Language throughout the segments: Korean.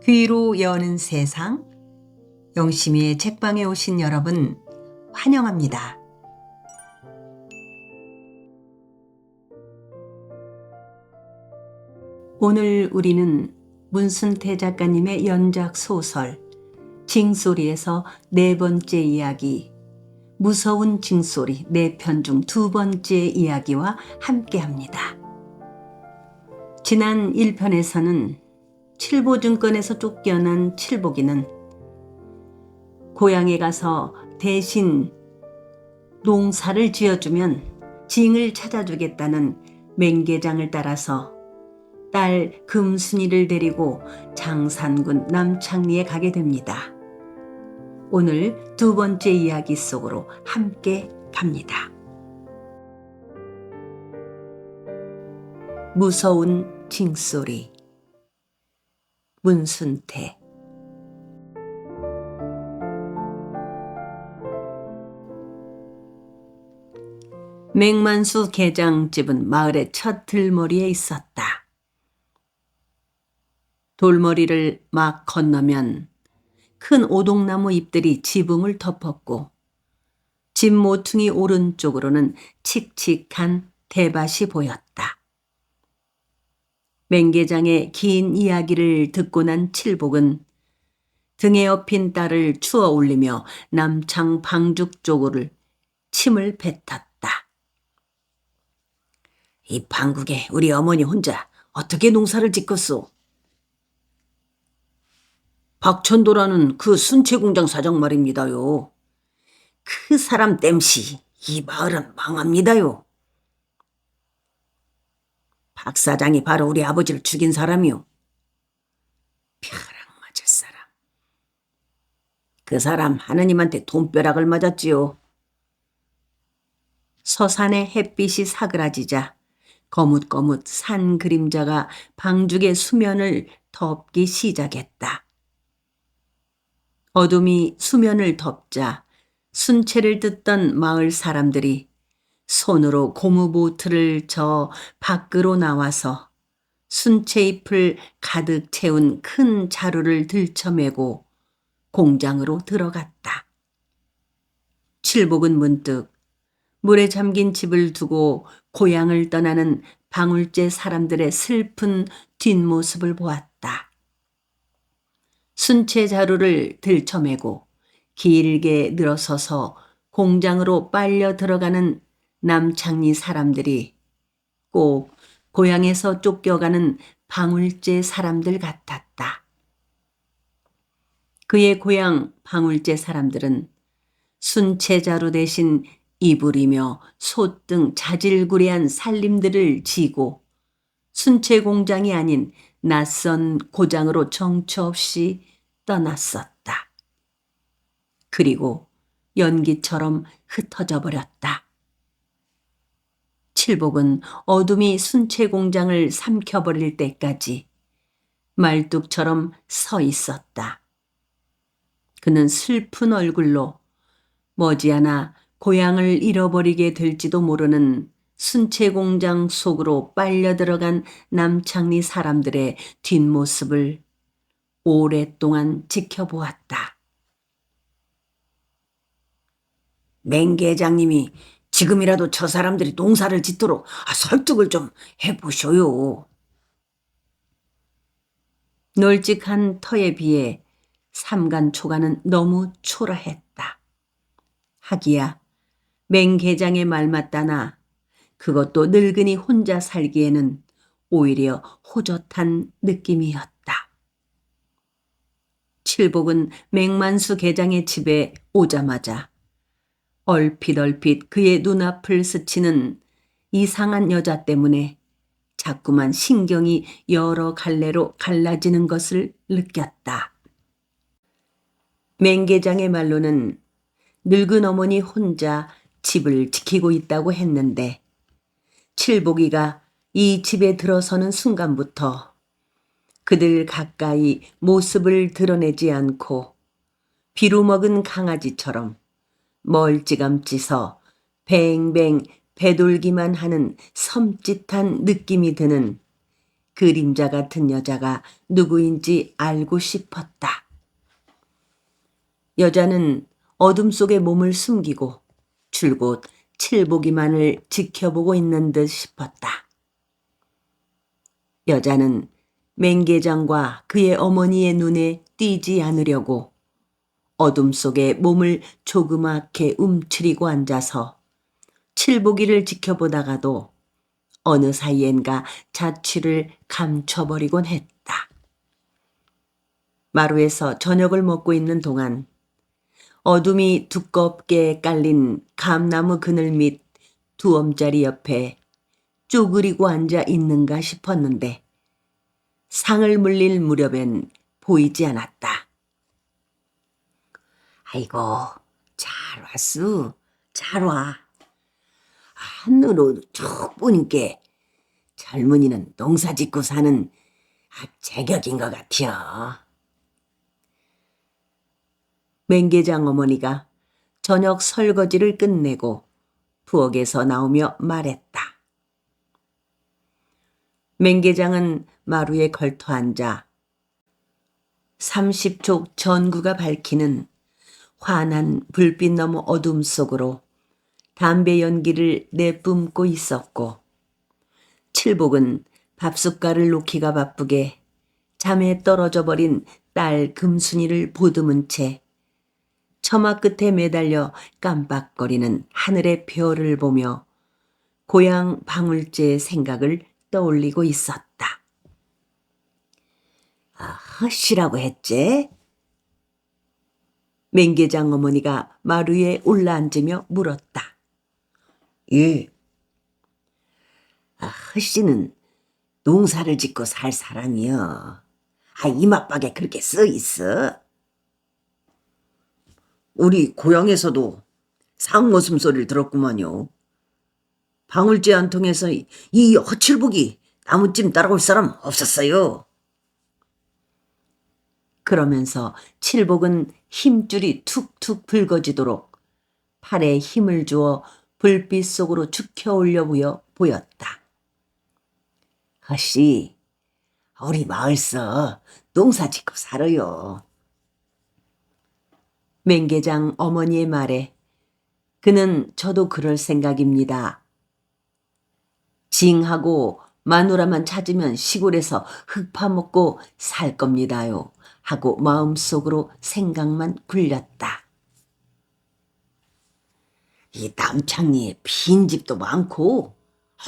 귀로 여는 세상, 영심이의 책방에 오신 여러분 환영합니다. 오늘 우리는 문순태 작가님의 연작 소설 징소리에서 네 번째 이야기, 무서운 징소리 네 편 중 두 번째 이야기와 함께합니다. 지난 1편에서는 칠보증권에서 쫓겨난 칠복이는 고향에 가서 대신 농사를 지어주면 징을 찾아주겠다는 맹계장을 따라서 딸 금순이를 데리고 장산군 남창리에 가게 됩니다. 오늘 두 번째 이야기 속으로 함께 갑니다. 무서운 징소리, 문순태. 맹만수 계장집은 마을의 첫 들머리에 있었다. 돌머리를 막 건너면 큰 오동나무 잎들이 지붕을 덮었고 집 모퉁이 오른쪽으로는 칙칙한 대밭이 보였다. 맹계장의 긴 이야기를 듣고 난 칠복은 등에 업힌 딸을 추어 올리며 남창 방죽 쪽으로 침을 뱉었다. 이 방국에 우리 어머니 혼자 어떻게 농사를 짓겠소? 박천도라는 그 순채공장 사장 말입니다요. 그 사람 땜시 이 마을은 망합니다요. 박 사장이 바로 우리 아버지를 죽인 사람이요. 벼락 맞을 사람. 그 사람 하느님한테 돈벼락을 맞았지요. 서산의 햇빛이 사그라지자 거뭇거뭇 산 그림자가 방죽의 수면을 덮기 시작했다. 어둠이 수면을 덮자 순채를 뜯던 마을 사람들이 손으로 고무보트를 저 밖으로 나와서 순채잎을 가득 채운 큰 자루를 들쳐매고 공장으로 들어갔다. 칠복은 문득 물에 잠긴 집을 두고 고향을 떠나는 방울제 사람들의 슬픈 뒷모습을 보았다. 순채 자루를 들쳐매고 길게 늘어서서 공장으로 빨려 들어가는 남창리 사람들이 꼭 고향에서 쫓겨가는 방울제 사람들 같았다. 그의 고향 방울제 사람들은 순채 자루 대신 이불이며 솥 등 자질구레한 살림들을 지고 순채 공장이 아닌 낯선 고장으로 정처 없이 떠났었다. 그리고 연기처럼 흩어져 버렸다. 칠복은 어둠이 순채 공장을 삼켜버릴 때까지 말뚝처럼 서 있었다. 그는 슬픈 얼굴로 머지않아 고향을 잃어버리게 될지도 모르는 순채 공장 속으로 빨려 들어간 남창리 사람들의 뒷모습을 오랫동안 지켜보았다. 맹계장님이 지금이라도 저 사람들이 농사를 짓도록 설득을 좀 해보셔요. 널찍한 터에 비해 삼간초가는 너무 초라했다. 하기야 맹계장의 말 맞다나 그것도 늙은이 혼자 살기에는 오히려 호젓한 느낌이었다. 칠복은 맹만수 계장의 집에 오자마자 얼핏 그의 눈앞을 스치는 이상한 여자 때문에 자꾸만 신경이 여러 갈래로 갈라지는 것을 느꼈다. 맹계장의 말로는 늙은 어머니 혼자 집을 지키고 있다고 했는데 칠복이가 이 집에 들어서는 순간부터 그들 가까이 모습을 드러내지 않고 비루먹은 강아지처럼 멀찌감치 서 뱅뱅 배돌기만 하는 섬찟한 느낌이 드는 그림자 같은 여자가 누구인지 알고 싶었다. 여자는 어둠 속에 몸을 숨기고 줄곧 칠복이만을 지켜보고 있는 듯 싶었다. 여자는 맹계장과 그의 어머니의 눈에 띄지 않으려고 어둠 속에 몸을 조그맣게 움츠리고 앉아서 칠복이를 지켜보다가도 어느 사이엔가 자취를 감춰버리곤 했다. 마루에서 저녁을 먹고 있는 동안 어둠이 두껍게 깔린 감나무 그늘 밑 두엄자리 옆에 쪼그리고 앉아 있는가 싶었는데 상을 물릴 무렵엔 보이지 않았다. 아이고, 잘 왔수. 잘 와. 하늘로 쭉 보니까 젊은이는 농사 짓고 사는 제격인 것 같아요. 맹계장 어머니가 저녁 설거지를 끝내고 부엌에서 나오며 말했다. 맹계장은 마루에 걸터 앉아 30촉 전구가 밝히는 환한 불빛 너머 어둠 속으로 담배 연기를 내뿜고 있었고 칠복은 밥숟갈을 놓기가 바쁘게 잠에 떨어져 버린 딸 금순이를 보듬은 채 처마 끝에 매달려 깜빡거리는 하늘의 별을 보며 고향 방울제의 생각을 떠올리고 있었다. 쉬라고 했지? 맹계장 어머니가 마루에 올라앉으며 물었다. 예. 허씨는 농사를 짓고 살 사람이여. 이맛박에 그렇게 써 있어. 우리 고향에서도 상모슴 소리를 들었구만요. 방울제 한 통에서 이 허칠복이 나무찜 따라올 사람 없었어요. 그러면서 칠복은 힘줄이 툭툭 붉어지도록 팔에 힘을 주어 불빛 속으로 축혀 올려 보였다. 허씨, 우리 마을서 농사 짓고 살아요. 맹계장 어머니의 말에 그는 저도 그럴 생각입니다. 징하고 마누라만 찾으면 시골에서 흙 파먹고 살 겁니다요. 하고 마음속으로 생각만 굴렸다. 이 남창리에 빈집도 많고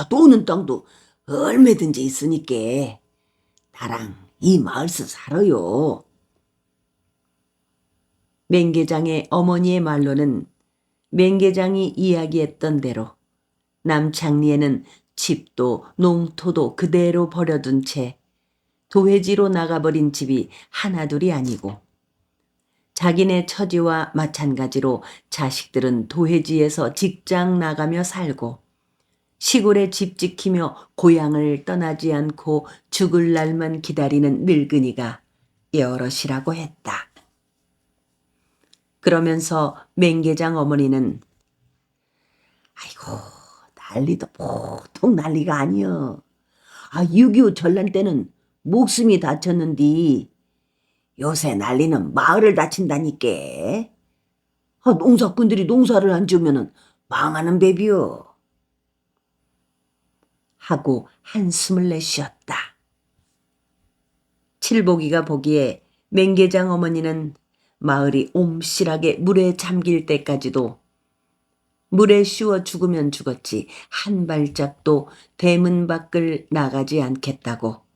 노는 땅도 얼마든지 있으니까 나랑 이 마을서 살아요. 맹계장의 어머니의 말로는 맹계장이 이야기했던 대로 남창리에는 집도 농토도 그대로 버려둔 채 도회지로 나가버린 집이 하나둘이 아니고 자기네 처지와 마찬가지로 자식들은 도회지에서 직장 나가며 살고 시골에 집 지키며 고향을 떠나지 않고 죽을 날만 기다리는 늙은이가 여럿이라고 했다. 그러면서 맹계장 어머니는 아이고 난리도 보통 난리가 아니여. 6.25 전란 때는 목숨이 다쳤는디 요새 난리는 마을을 다친다니까. 농사꾼들이 농사를 안 지으면 망하는 배비여. 하고 한숨을 내쉬었다. 칠복이가 보기에 맹계장 어머니는 마을이 옴실하게 물에 잠길 때까지도 물에 씌워 죽으면 죽었지 한 발짝도 대문 밖을 나가지 않겠다고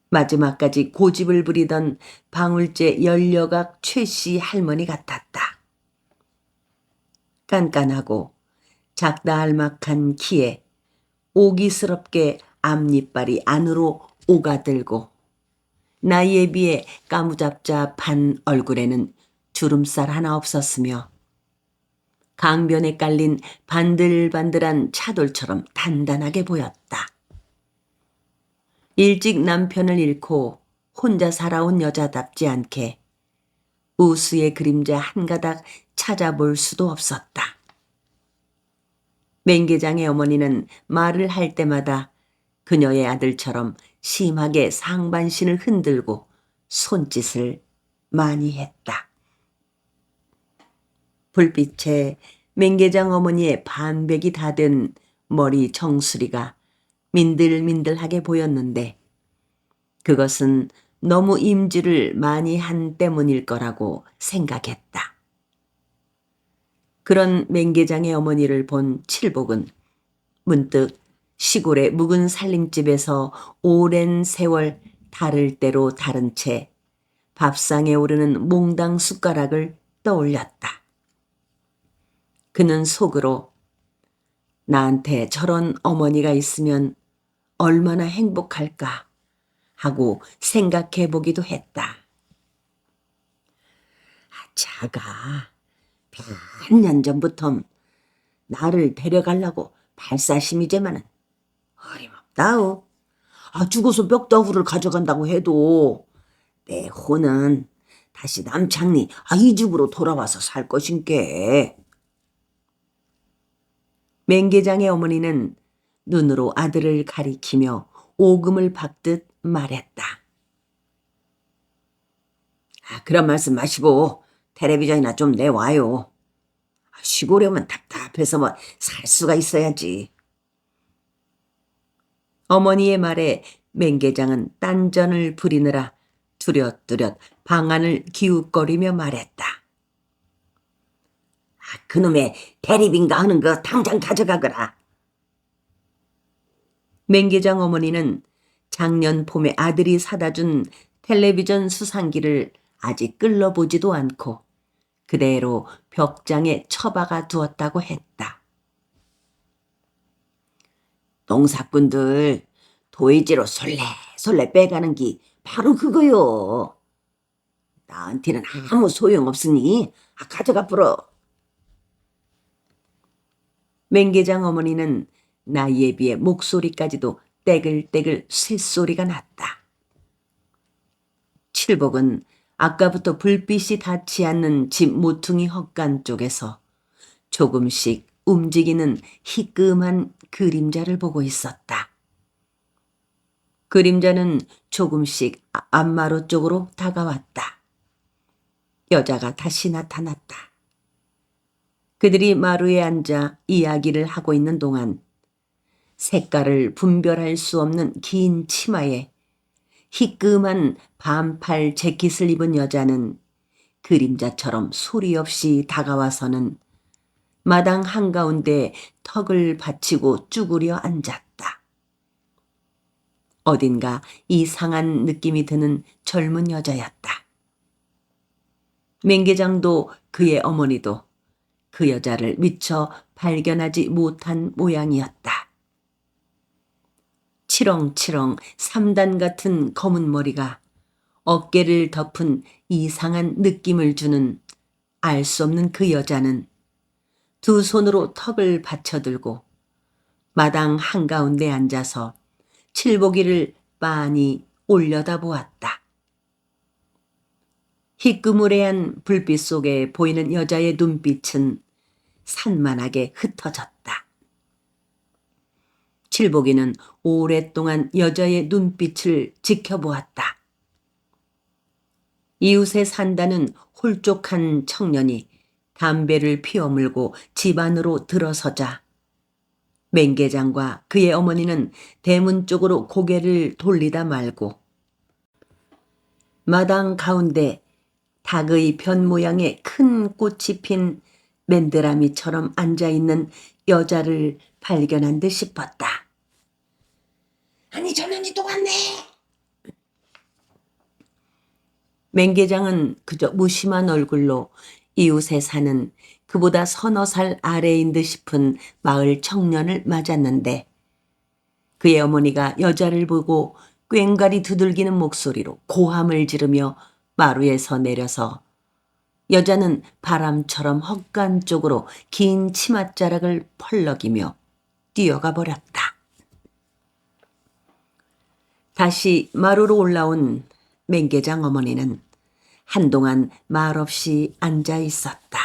마지막까지 고집을 부리던 방울제 열려각 최씨 할머니 같았다. 깐깐하고 작다알막한 키에 오기스럽게 앞니빨이 안으로 오가들고 나이에 비해 까무잡잡한 얼굴에는 주름살 하나 없었으며 강변에 깔린 반들반들한 차돌처럼 단단하게 보였다. 일찍 남편을 잃고 혼자 살아온 여자답지 않게 우수의 그림자 한 가닥 찾아볼 수도 없었다. 맹계장의 어머니는 말을 할 때마다 그녀의 아들처럼 심하게 상반신을 흔들고 손짓을 많이 했다. 불빛에 맹계장 어머니의 반백이 다 된 머리 정수리가 민들민들하게 보였는데 그것은 너무 임지를 많이 한 때문일 거라고 생각했다. 그런 맹계장의 어머니를 본 칠복은 문득 시골의 묵은 살림집에서 오랜 세월 다를 대로 다른 채 밥상에 오르는 몽당 숟가락을 떠올렸다. 그는 속으로 나한테 저런 어머니가 있으면 얼마나 행복할까 하고 생각해 보기도 했다. 자가 몇 년 전부터 나를 데려가려고 발사심이제만은 어림없다오. 죽어서 멱다구를 가져간다고 해도 내 혼은 다시 남창리 이 집으로 돌아와서 살 것인께. 맹계장의 어머니는 눈으로 아들을 가리키며 오금을 박듯 말했다. 그런 말씀 마시고 텔레비전이나 좀 내와요. 시골에 오면 답답해서 뭐 살 수가 있어야지. 어머니의 말에 맹계장은 딴전을 부리느라 두렷두렷 방안을 기웃거리며 말했다. 그놈의 대리빈가 하는 거 당장 가져가거라. 맹계장 어머니는 작년 봄에 아들이 사다 준 텔레비전 수상기를 아직 끌러보지도 않고 그대로 벽장에 처박아 두었다고 했다. 농사꾼들 도이지로 솔레솔레 빼가는 기 바로 그거요. 나한테는 아무 소용없으니 가져가 불어. 맹계장 어머니는 나이에 비해 목소리까지도 떼글떼글 쇳소리가 났다. 칠복은 아까부터 불빛이 닿지 않는 집 모퉁이 헛간 쪽에서 조금씩 움직이는 희끔한 그림자를 보고 있었다. 그림자는 조금씩 안마루 쪽으로 다가왔다. 여자가 다시 나타났다. 그들이 마루에 앉아 이야기를 하고 있는 동안 색깔을 분별할 수 없는 긴 치마에 희끔한 반팔 재킷을 입은 여자는 그림자처럼 소리 없이 다가와서는 마당 한가운데 턱을 받치고 쭈그려 앉았다. 어딘가 이상한 느낌이 드는 젊은 여자였다. 맹계장도 그의 어머니도 그 여자를 미처 발견하지 못한 모양이었다. 치렁치렁 3단 같은 검은 머리가 어깨를 덮은 이상한 느낌을 주는 알 수 없는 그 여자는 두 손으로 턱을 받쳐들고 마당 한가운데 앉아서 칠보기를 빤히 올려다보았다. 희끄무레한 불빛 속에 보이는 여자의 눈빛은 산만하게 흩어졌다. 칠보기는 오랫동안 여자의 눈빛을 지켜보았다. 이웃에 산다는 홀쭉한 청년이 담배를 피워물고 집 안으로 들어서자 맹계장과 그의 어머니는 대문 쪽으로 고개를 돌리다 말고 마당 가운데 닭의 변 모양의 큰 꽃이 핀 맨드라미처럼 앉아있는 여자를 발견한 듯 싶었다. 아니 저년이 또 왔네. 맹계장은 그저 무심한 얼굴로 이웃에 사는 그보다 서너 살 아래인 듯 싶은 마을 청년을 맞았는데 그의 어머니가 여자를 보고 꽹과리 두들기는 목소리로 고함을 지르며 마루에서 내려서 여자는 바람처럼 헛간 쪽으로 긴 치맛자락을 펄럭이며 뛰어가 버렸다. 다시 마루로 올라온 맹계장 어머니는 한동안 말없이 앉아 있었다.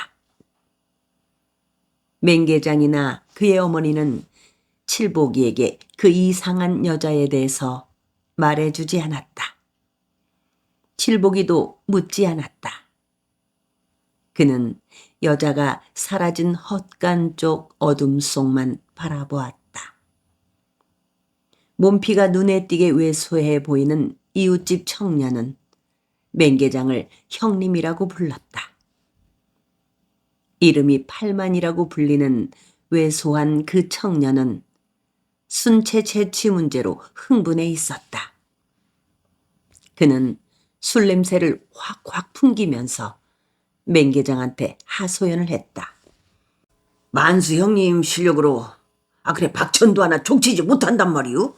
맹계장이나 그의 어머니는 칠복이에게 그 이상한 여자에 대해서 말해주지 않았다. 칠복이도 묻지 않았다. 그는 여자가 사라진 헛간 쪽 어둠 속만 바라보았다. 몸피가 눈에 띄게 왜소해 보이는 이웃집 청년은 맹계장을 형님이라고 불렀다. 이름이 팔만이라고 불리는 왜소한 그 청년은 순체 채취 문제로 흥분해 있었다. 그는 술 냄새를 확확 풍기면서 맹계장한테 하소연을 했다. 만수 형님 실력으로 그래 박천도 하나 족치지 못한단 말이오?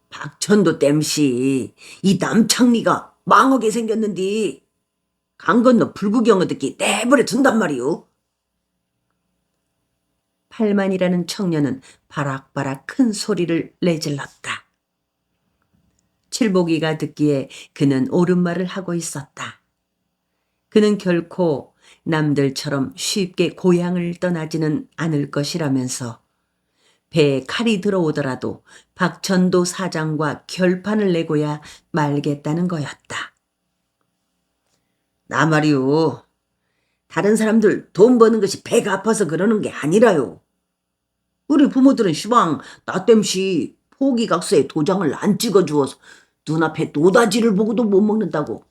박천도 땜시 이 남창리가 망하게 생겼는디 강 건너 불구경을 듣기 내버려 둔단 말이오. 팔만이라는 청년은 바락바락 큰 소리를 내질렀다. 칠복이가 듣기에 그는 옳은 말을 하고 있었다. 그는 결코 남들처럼 쉽게 고향을 떠나지는 않을 것이라면서 배에 칼이 들어오더라도 박천도 사장과 결판을 내고야 말겠다는 거였다. 나 말이오. 다른 사람들 돈 버는 것이 배가 아파서 그러는 게 아니라요. 우리 부모들은 시방 나 땜시 포기각서에 도장을 안 찍어주어서 눈앞에 노다지를 보고도 못 먹는다고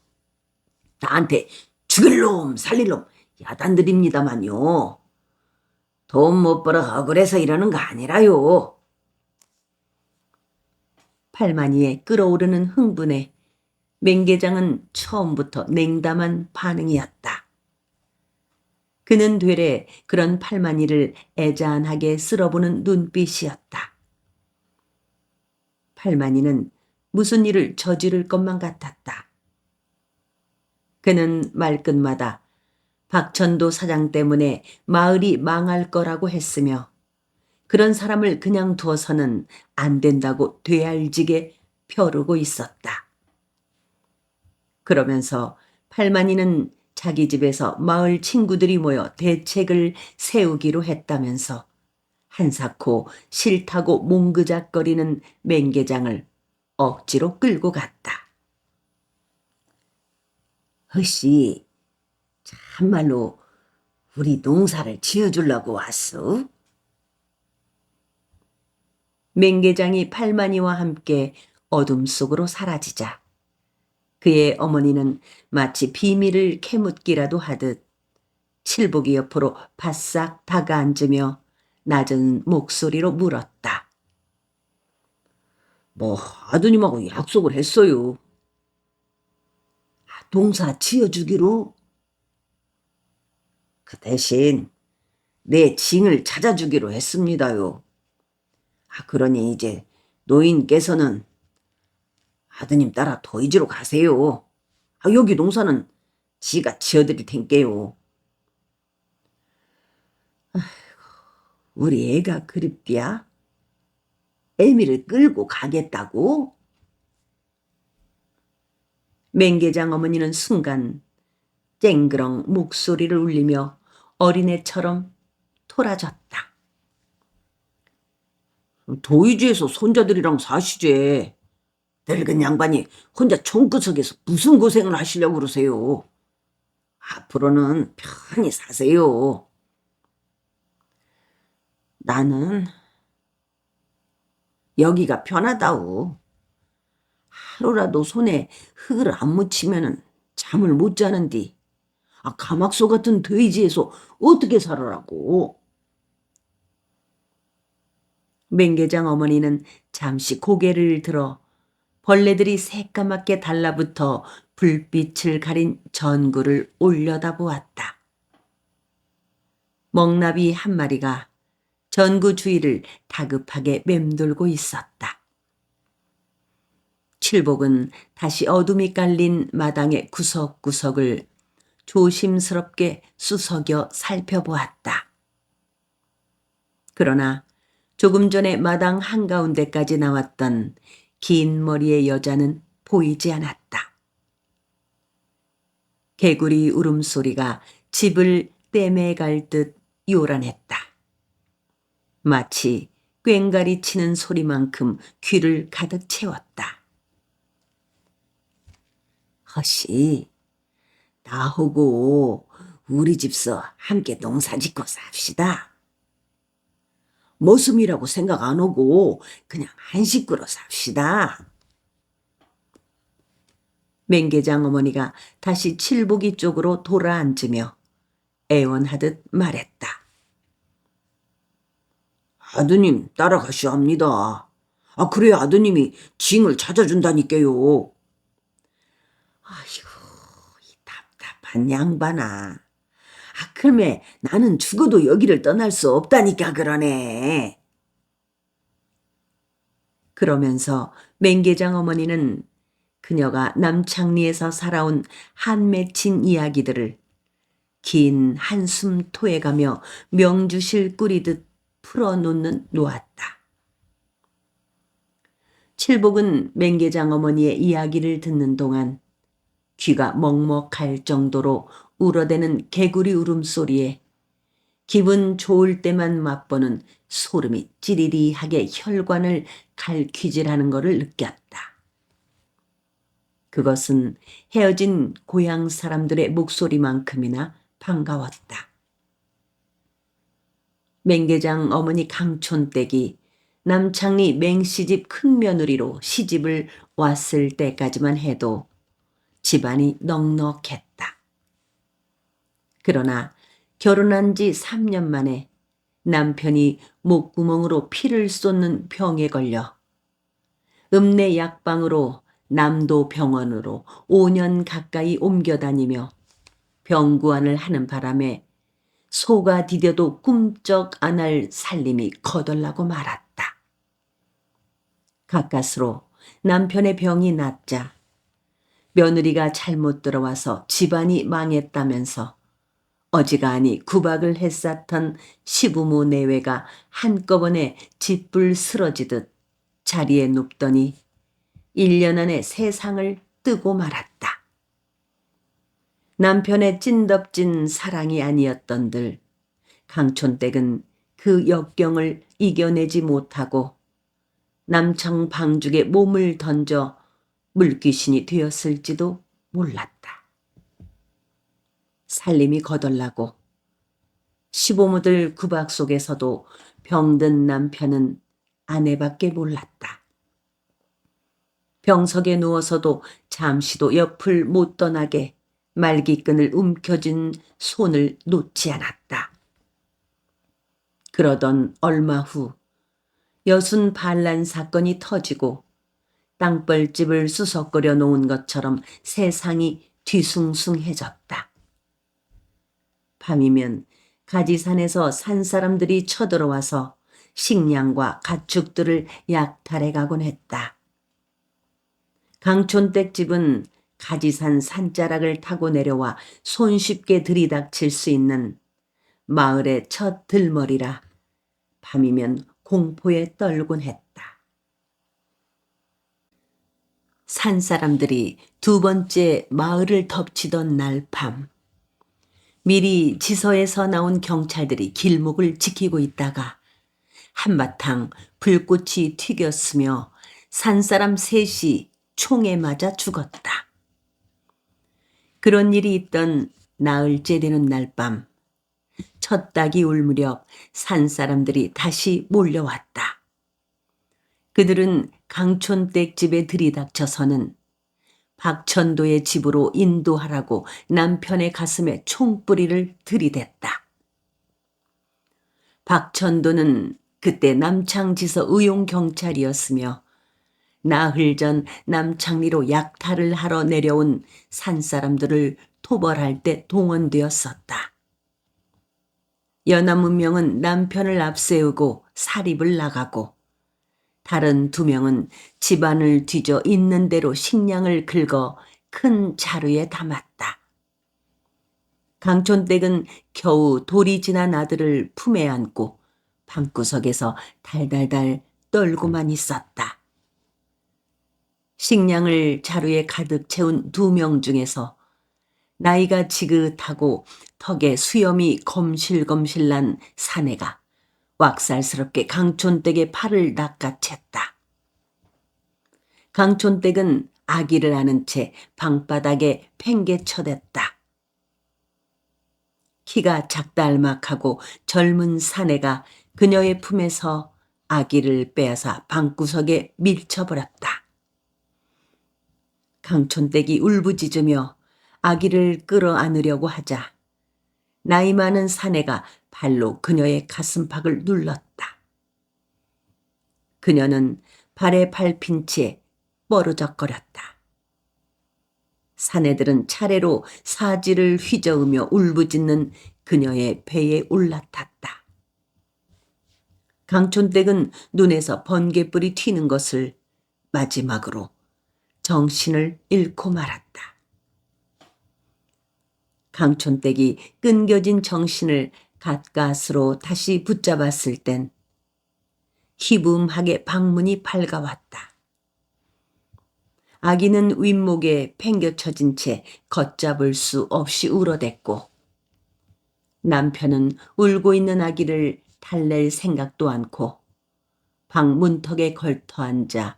나한테 죽일 놈 살릴 놈 야단드립니다만요. 돈 못 벌어 억울해서 이러는 거 아니라요. 팔만이의 끓어오르는 흥분에 맹계장은 처음부터 냉담한 반응이었다. 그는 되레 그런 팔만이를 애잔하게 쓸어보는 눈빛이었다. 팔만이는 무슨 일을 저지를 것만 같았다. 그는 말끝마다 박천도 사장 때문에 마을이 망할 거라고 했으며 그런 사람을 그냥 두어서는 안 된다고 되알지게 펴르고 있었다. 그러면서 팔만이는 자기 집에서 마을 친구들이 모여 대책을 세우기로 했다면서 한사코 싫다고 몽그작거리는 맹계장을 억지로 끌고 갔다. 허씨, 참말로 우리 농사를 지어주려고 왔어? 맹계장이 팔만이와 함께 어둠 속으로 사라지자 그의 어머니는 마치 비밀을 캐묻기라도 하듯 칠복이 옆으로 바싹 다가앉으며 낮은 목소리로 물었다. 뭐 아드님하고 약속을 했어요. 농사 지어주기로? 그 대신 내 징을 찾아주기로 했습니다요. 그러니 이제 노인께서는 아드님 따라 도이지로 가세요. 여기 농사는 지가 지어드릴 텐게요. 우리 애가 그립디야? 애미를 끌고 가겠다고? 맹계장 어머니는 순간 쨍그렁 목소리를 울리며 어린애처럼 토라졌다. 도이지에서 손자들이랑 사시제. 늙은 양반이 혼자 총구석에서 무슨 고생을 하시려고 그러세요. 앞으로는 편히 사세요. 나는 여기가 편하다오. 하루라도 손에 흙을 안 묻히면 잠을 못 자는디. 가막소 같은 돼지에서 어떻게 살아라고. 맹계장 어머니는 잠시 고개를 들어 벌레들이 새까맣게 달라붙어 불빛을 가린 전구를 올려다보았다. 먹나비 한 마리가 전구 주위를 다급하게 맴돌고 있었다. 칠복은 다시 어둠이 깔린 마당의 구석구석을 조심스럽게 수석여 살펴보았다. 그러나 조금 전에 마당 한가운데까지 나왔던 긴 머리의 여자는 보이지 않았다. 개구리 울음소리가 집을 떼매갈 듯 요란했다. 마치 꽹가리 치는 소리만큼 귀를 가득 채웠다. 허시, 나하고 우리 집서 함께 농사 짓고 삽시다. 머슴이라고 생각 안 하고 그냥 한 식구로 삽시다. 맹계장 어머니가 다시 칠복이 쪽으로 돌아앉으며 애원하듯 말했다. 아드님 따라가시옵니다. 그래야 아드님이 징을 찾아준다니까요. 아이고, 이 답답한 양반아. 그러면 나는 죽어도 여기를 떠날 수 없다니까 그러네. 그러면서 맹계장 어머니는 그녀가 남창리에서 살아온 한 맺힌 이야기들을 긴 한숨 토해가며 명주실 꾸리듯 풀어놓는 놓았다. 칠복은 맹계장 어머니의 이야기를 듣는 동안 귀가 먹먹할 정도로 울어대는 개구리 울음소리에 기분 좋을 때만 맛보는 소름이 찌리리하게 혈관을 갈퀴질하는 것을 느꼈다. 그것은 헤어진 고향 사람들의 목소리만큼이나 반가웠다. 맹계장 어머니 강촌댁이 남창리 맹시집 큰며느리로 시집을 왔을 때까지만 해도 집안이 넉넉했다. 그러나 결혼한 지 3년 만에 남편이 목구멍으로 피를 쏟는 병에 걸려 읍내 약방으로 남도 병원으로 5년 가까이 옮겨 다니며 병구안을 하는 바람에 소가 디뎌도 꿈쩍 안 할 살림이 거덜나고 말았다. 가까스로 남편의 병이 낫자 며느리가 잘못 들어와서 집안이 망했다면서 어지간히 구박을 했었던 시부모 내외가 한꺼번에 짓불 쓰러지듯 자리에 눕더니 1년 안에 세상을 뜨고 말았다. 남편의 찐덕진 사랑이 아니었던들 강촌댁은 그 역경을 이겨내지 못하고 남청 방죽에 몸을 던져 물귀신이 되었을지도 몰랐다. 살림이 거덜나고 시부모들 구박 속에서도 병든 남편은 아내밖에 몰랐다. 병석에 누워서도 잠시도 옆을 못 떠나게 말기끈을 움켜쥔 손을 놓지 않았다. 그러던 얼마 후 여순 반란 사건이 터지고 땅벌집을 수석거려 놓은 것처럼 세상이 뒤숭숭해졌다. 밤이면 가지산에서 산 사람들이 쳐들어와서 식량과 가축들을 약탈해 가곤 했다. 강촌댁 집은 가지산 산자락을 타고 내려와 손쉽게 들이닥칠 수 있는 마을의 첫 들머리라 밤이면 공포에 떨곤 했다. 산 사람들이 두 번째 마을을 덮치던 날 밤, 미리 지서에서 나온 경찰들이 길목을 지키고 있다가 한바탕 불꽃이 튀겼으며 산 사람 셋이 총에 맞아 죽었다. 그런 일이 있던 나흘째 되는 날 밤, 첫 닭이 울 무렵 산 사람들이 다시 몰려왔다. 그들은 강촌댁 집에 들이닥쳐서는 박천도의 집으로 인도하라고 남편의 가슴에 총뿌리를 들이댔다. 박천도는 그때 남창지서 의용경찰이었으며 나흘 전 남창리로 약탈을 하러 내려온 산사람들을 토벌할 때 동원되었었다. 연한 문명은 남편을 앞세우고 사립을 나가고 다른 2명은 집안을 뒤져 있는 대로 식량을 긁어 큰 자루에 담았다. 강촌댁은 겨우 돌이 지난 아들을 품에 안고 방구석에서 달달달 떨고만 있었다. 식량을 자루에 가득 채운 2명 중에서 나이가 지긋하고 턱에 수염이 검실검실난 사내가 왁살스럽게 강촌댁의 팔을 낚아챘다. 강촌댁은 아기를 안은 채 방바닥에 팽개쳐댔다. 키가 작달막하고 젊은 사내가 그녀의 품에서 아기를 빼앗아 방구석에 밀쳐버렸다. 강촌댁이 울부짖으며 아기를 끌어안으려고 하자 나이 많은 사내가 발로 그녀의 가슴팍을 눌렀다. 그녀는 발에 밟힌 채 뻐르적거렸다. 사내들은 차례로 사지를 휘저으며 울부짖는 그녀의 배에 올라탔다. 강촌댁은 눈에서 번개불이 튀는 것을 마지막으로 정신을 잃고 말았다. 강촌댁이 끊겨진 정신을 가까스로 다시 붙잡았을 땐 희붐하게 방문이 밝아왔다. 아기는 윗목에 팽겨쳐진 채 걷잡을 수 없이 울어댔고 남편은 울고 있는 아기를 달랠 생각도 않고 방 문턱에 걸터 앉아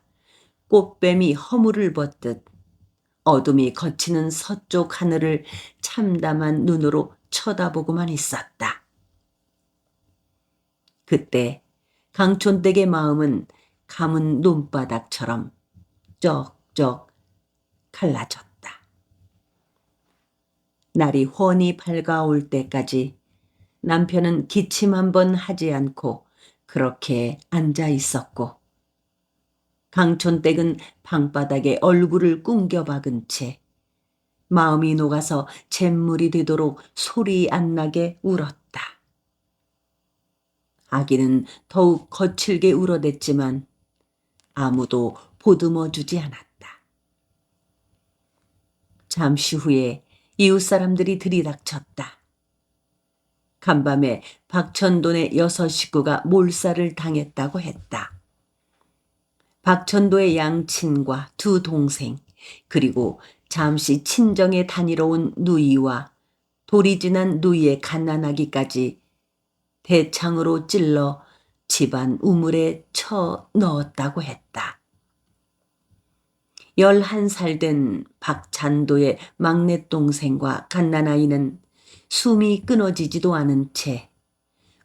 꽃뱀이 허물을 벗듯 어둠이 걷히는 서쪽 하늘을 참담한 눈으로 쳐다보고만 있었다. 그때 강촌댁의 마음은 감은 눈바닥처럼 쩍쩍 갈라졌다. 날이 훤히 밝아올 때까지 남편은 기침 한 번 하지 않고 그렇게 앉아 있었고 강촌댁은 방바닥에 얼굴을 꿍겨 박은 채 마음이 녹아서 잿물이 되도록 소리 안 나게 울었다. 아기는 더욱 거칠게 울어댔지만 아무도 보듬어 주지 않았다. 잠시 후에 이웃 사람들이 들이닥쳤다. 간밤에 박천돈의 6 식구가 몰살을 당했다고 했다. 박천도의 양친과 2 동생, 그리고 잠시 친정에 다니러 온 누이와 돌이 지난 누이의 갓난아기까지 대창으로 찔러 집안 우물에 쳐 넣었다고 했다. 11살 된 박찬도의 막내 동생과 갓난아이는 숨이 끊어지지도 않은 채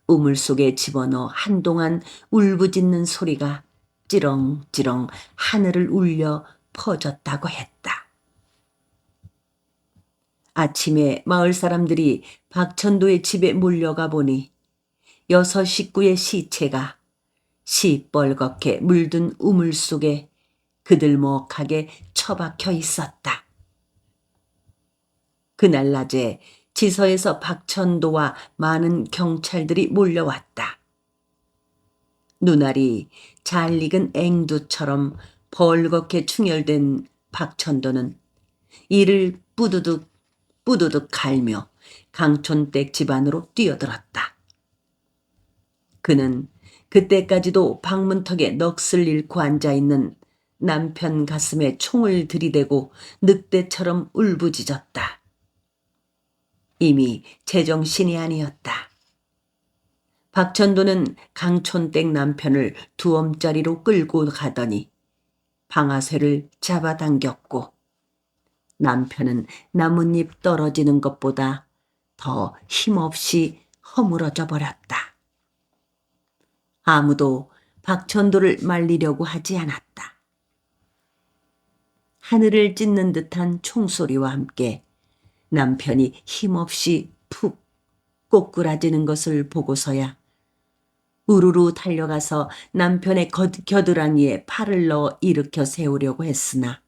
우물 속에 집어넣어 한동안 울부짖는 소리가 찌렁찌렁 하늘을 울려 퍼졌다고 했다. 아침에 마을 사람들이 박천도의 집에 몰려가 보니 6 식구의 시체가 시뻘겋게 물든 우물 속에 그들먹하게 처박혀 있었다. 그날 낮에 지서에서 박천도와 많은 경찰들이 몰려왔다. 눈알이 잘 익은 앵두처럼 벌겋게 충혈된 박천도는 이를 뿌두둑 뿌두둑 갈며 강촌댁 집안으로 뛰어들었다. 그는 그때까지도 방문턱에 넋을 잃고 앉아있는 남편 가슴에 총을 들이대고 늑대처럼 울부짖었다. 이미 제정신이 아니었다. 박천도는 강촌댁 남편을 두엄자리로 끌고 가더니 방아쇠를 잡아당겼고 남편은 나뭇잎 떨어지는 것보다 더 힘없이 허물어져 버렸다. 아무도 박천도를 말리려고 하지 않았다. 하늘을 찢는 듯한 총소리와 함께 남편이 힘없이 푹 꼬꾸라지는 것을 보고서야 우르르 달려가서 남편의 겨드랑이에 팔을 넣어 일으켜 세우려고 했으나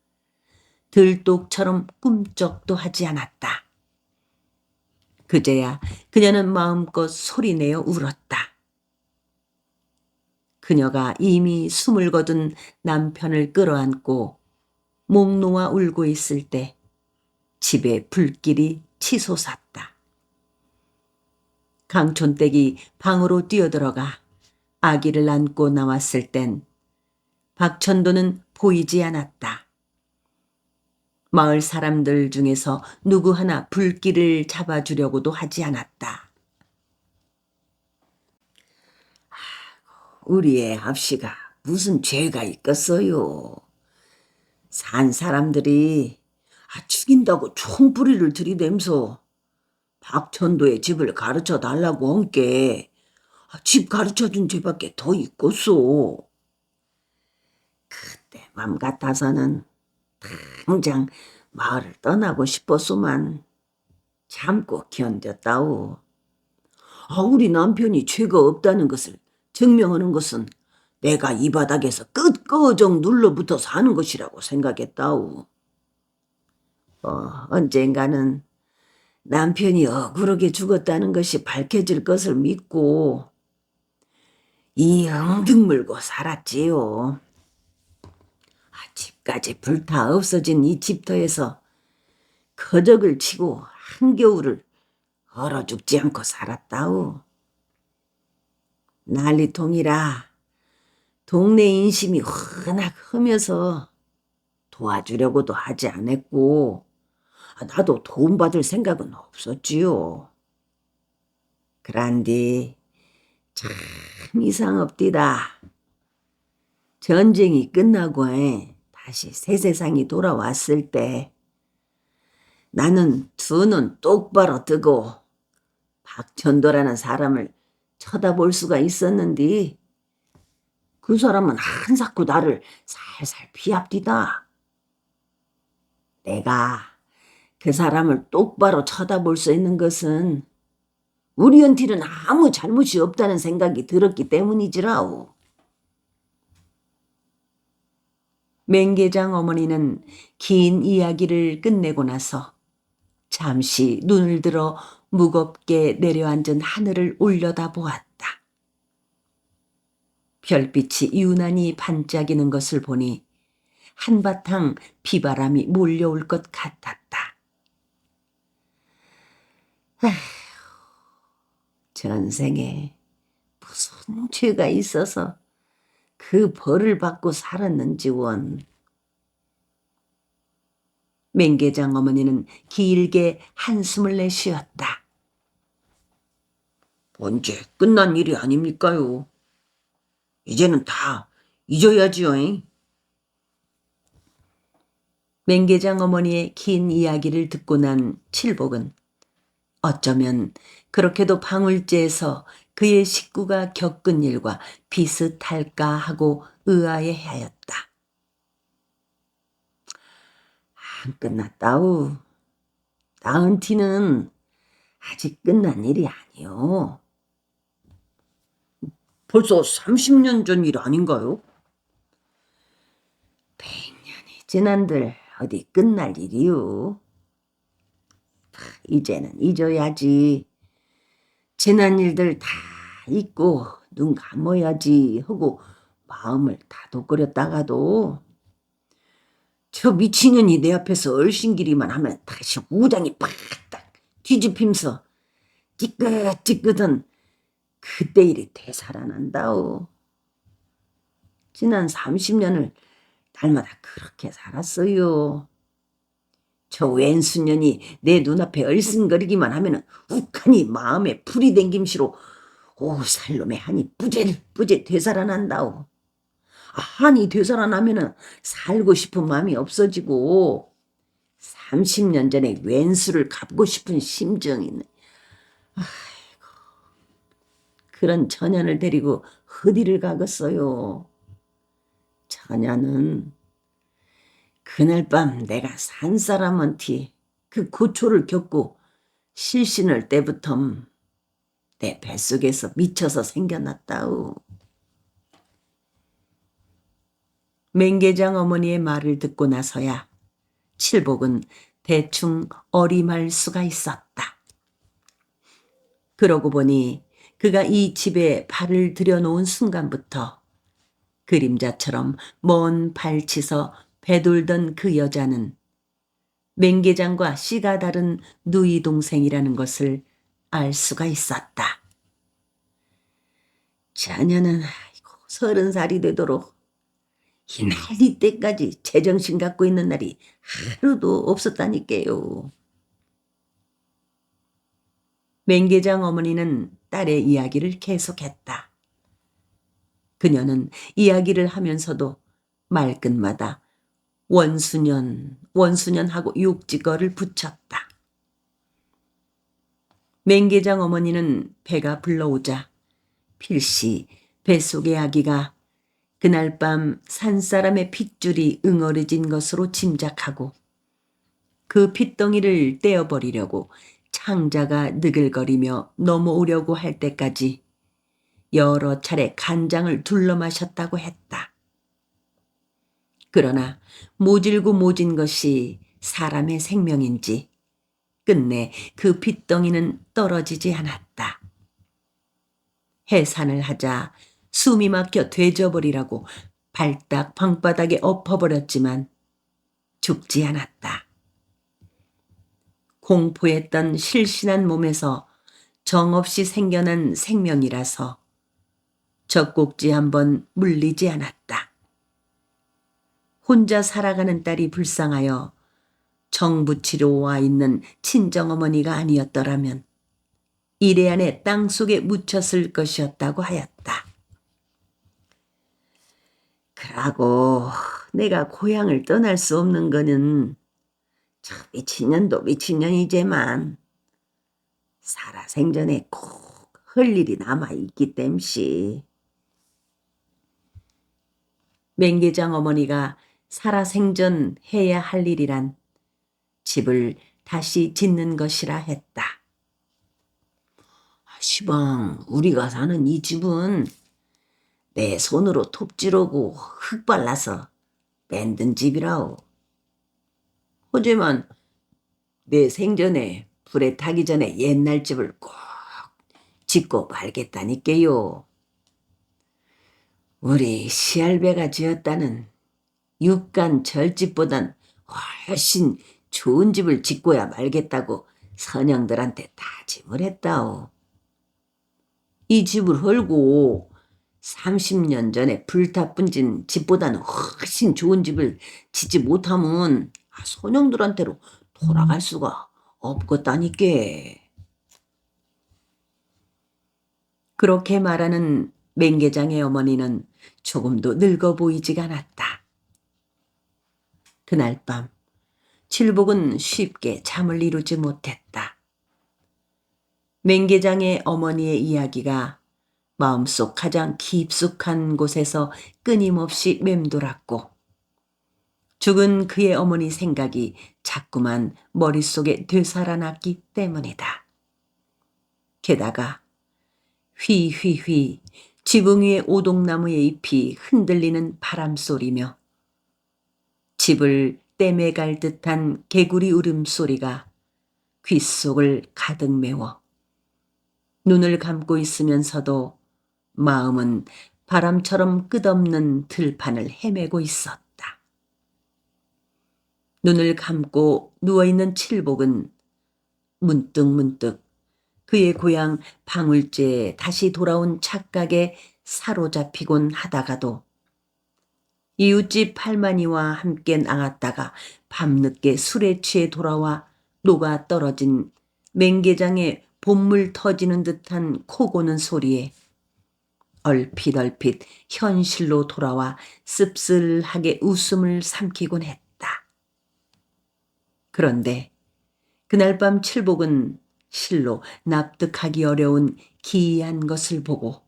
들독처럼 꿈쩍도 하지 않았다. 그제야 그녀는 마음껏 소리내어 울었다. 그녀가 이미 숨을 거둔 남편을 끌어안고 목 놓아 울고 있을 때 집에 불길이 치솟았다. 강촌댁이 방으로 뛰어들어가 아기를 안고 나왔을 땐 박천도는 보이지 않았다. 마을 사람들 중에서 누구 하나 불길을 잡아주려고도 하지 않았다. 우리 애 합시가 무슨 죄가 있겠어요. 산 사람들이 죽인다고 총부리를 들이대면서 박천도의 집을 가르쳐 달라고 한게 집 가르쳐준 죄밖에 더 있겠소. 그때 맘 같아서는 당장 마을을 떠나고 싶었소만 참고 견뎠다오. 우리 남편이 죄가 없다는 것을 증명하는 것은 내가 이 바닥에서 끝거정 눌러붙어 사는 것이라고 생각했다오. 언젠가는 남편이 억울하게 죽었다는 것이 밝혀질 것을 믿고 이엉 물고 살았지요. 집까지 불타 없어진 이 집터에서 거적을 치고 한겨울을 얼어 죽지 않고 살았다오. 난리통이라 동네 인심이 워낙 험해서 도와주려고도 하지 않았고 나도 도움받을 생각은 없었지요. 그란디 참 이상합디다. 전쟁이 끝나고 다시 새 세상이 돌아왔을 때 나는 두 눈 똑바로 뜨고 박천도라는 사람을 쳐다볼 수가 있었는데 그 사람은 한사코 나를 살살 피합디다. 내가 그 사람을 똑바로 쳐다볼 수 있는 것은 우리한테는 아무 잘못이 없다는 생각이 들었기 때문이지라오. 맹계장 어머니는 긴 이야기를 끝내고 나서 잠시 눈을 들어 무겁게 내려앉은 하늘을 올려다보았다. 별빛이 유난히 반짝이는 것을 보니 한바탕 비바람이 몰려올 것 같았다. 전생에 무슨 죄가 있어서 그 벌을 받고 살았는지 원. 맹계장 어머니는 길게 한숨을 내쉬었다. 언제 끝난 일이 아닙니까요? 이제는 다 잊어야지요. 맹계장 어머니의 긴 이야기를 듣고 난 칠복은 어쩌면 그렇게도 방울제에서 그의 식구가 겪은 일과 비슷할까 하고 의아해하였다. 안 끝났다우. 나은티는 아직 끝난 일이 아니오. 벌써 30년 전 일 아닌가요? 100년이 지난들 어디 끝날 일이오. 이제는 잊어야지. 지난 일들 다 잊고 눈 감아야지 하고 마음을 다독거렸다가도 저 미친년이 내 앞에서 얼씬기리만 하면 다시 우장이 팍딱 뒤집히면서 찌긋찌긋한 그때 일이 되살아난다오. 지난 30년을 날마다 그렇게 살았어요. 저 왼수년이 내 눈앞에 얼씬거리기만 하면은 욱하니 마음에 불이 댕김시로 오살놈의 한이 뿌젤뿌젤 되살아난다오. 한이 되살아나면은 살고 싶은 마음이 없어지고 30년 전에 왼수를 갚고 싶은 심정이네. 아이고, 그런 처녀를 데리고 어디를 가겠어요. 처녀는 그날 밤 내가 산 사람한테 그 고초를 겪고 실신할 때부터 내 뱃속에서 미쳐서 생겨났다우. 맹계장 어머니의 말을 듣고 나서야 칠복은 대충 어림할 수가 있었다. 그러고 보니 그가 이 집에 발을 들여놓은 순간부터 그림자처럼 먼 발치서 배돌던 그 여자는 맹계장과 씨가 다른 누이 동생이라는 것을 알 수가 있었다. 자녀는 30살이 되도록 이 난리 때까지 제정신 갖고 있는 날이 하루도 없었다니까요. 맹계장 어머니는 딸의 이야기를 계속했다. 그녀는 이야기를 하면서도 말끝마다 원수년, 원수년 하고 욕지거를 붙였다. 맹계장 어머니는 배가 불러오자 필시 뱃속의 아기가 그날 밤 산사람의 핏줄이 응어리진 것으로 짐작하고 그 핏덩이를 떼어버리려고 창자가 느글거리며 넘어오려고 할 때까지 여러 차례 간장을 둘러 마셨다고 했다. 그러나 모질고 모진 것이 사람의 생명인지 끝내 그 핏덩이는 떨어지지 않았다. 해산을 하자 숨이 막혀 되져버리라고 발딱 방바닥에 엎어버렸지만 죽지 않았다. 공포했던 실신한 몸에서 정없이 생겨난 생명이라서 젖꼭지 한번 물리지 않았다. 혼자 살아가는 딸이 불쌍하여 정부치러 와 있는 친정어머니가 아니었더라면 이래 안에 땅속에 묻혔을 것이었다고 하였다. 그러고 내가 고향을 떠날 수 없는 거는 저 미친년도 미친년이지만 살아생전에 꼭 할 일이 남아있기 땜시. 맹계장 어머니가 살아생전 해야 할 일이란 집을 다시 짓는 것이라 했다. 시방, 우리가 사는 이 집은 내 손으로 톱질하고 흙 발라서 만든 집이라오. 하지만 내 생전에 불에 타기 전에 옛날 집을 꼭 짓고 말겠다니까요. 우리 시알배가 지었다는 육간 절집보단 훨씬 좋은 집을 짓고야 말겠다고 선영들한테 다짐을 했다오. 이 집을 헐고 30년 전에 불타뿐진 집보다는 훨씬 좋은 집을 짓지 못하면 선영들한테로 돌아갈 수가 없겠다니까. 그렇게 말하는 맹계장의 어머니는 조금도 늙어 보이지가 않았다. 그날 밤 칠복은 쉽게 잠을 이루지 못했다. 맹계장의 어머니의 이야기가 마음속 가장 깊숙한 곳에서 끊임없이 맴돌았고 죽은 그의 어머니 생각이 자꾸만 머릿속에 되살아났기 때문이다. 게다가 휘휘휘 지붕 위의 오동나무의 잎이 흔들리는 바람소리며 집을 떼매갈 듯한 개구리 울음소리가 귓속을 가득 메워 눈을 감고 있으면서도 마음은 바람처럼 끝없는 들판을 헤매고 있었다. 눈을 감고 누워있는 칠복은 문득문득 그의 고향 방울제에 다시 돌아온 착각에 사로잡히곤 하다가도 이웃집 할머니와 함께 나갔다가 밤늦게 술에 취해 돌아와 녹아 떨어진 맹게장에 봇물 터지는 듯한 코 고는 소리에 얼핏 현실로 돌아와 씁쓸하게 웃음을 삼키곤 했다. 그런데 그날 밤 칠복은 실로 납득하기 어려운 기이한 것을 보고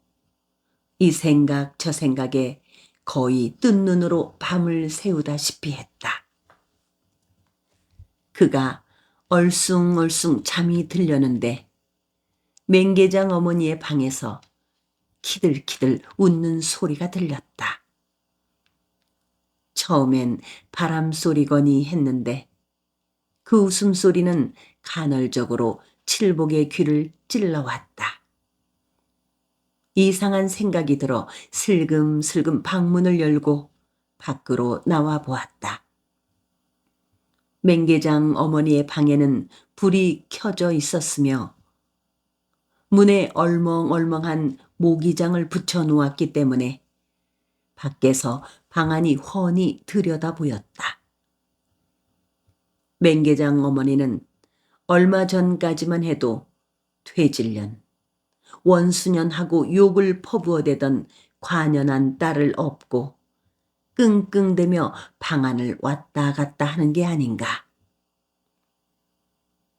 이 생각 저 생각에 거의 뜬 눈으로 밤을 새우다시피 했다. 그가 얼숭얼숭 잠이 들려는데 맹계장 어머니의 방에서 키들키들 웃는 소리가 들렸다. 처음엔 바람소리거니 했는데 그 웃음소리는 간헐적으로 칠복의 귀를 찔러왔다. 이상한 생각이 들어 슬금슬금 방문을 열고 밖으로 나와 보았다. 맹계장 어머니의 방에는 불이 켜져 있었으며 문에 얼멍얼멍한 모기장을 붙여 놓았기 때문에 밖에서 방 안이 훤히 들여다 보였다. 맹계장 어머니는 얼마 전까지만 해도 퇴질년, 원수년하고 욕을 퍼부어대던 관연한 딸을 업고 끙끙대며 방안을 왔다 갔다 하는 게 아닌가.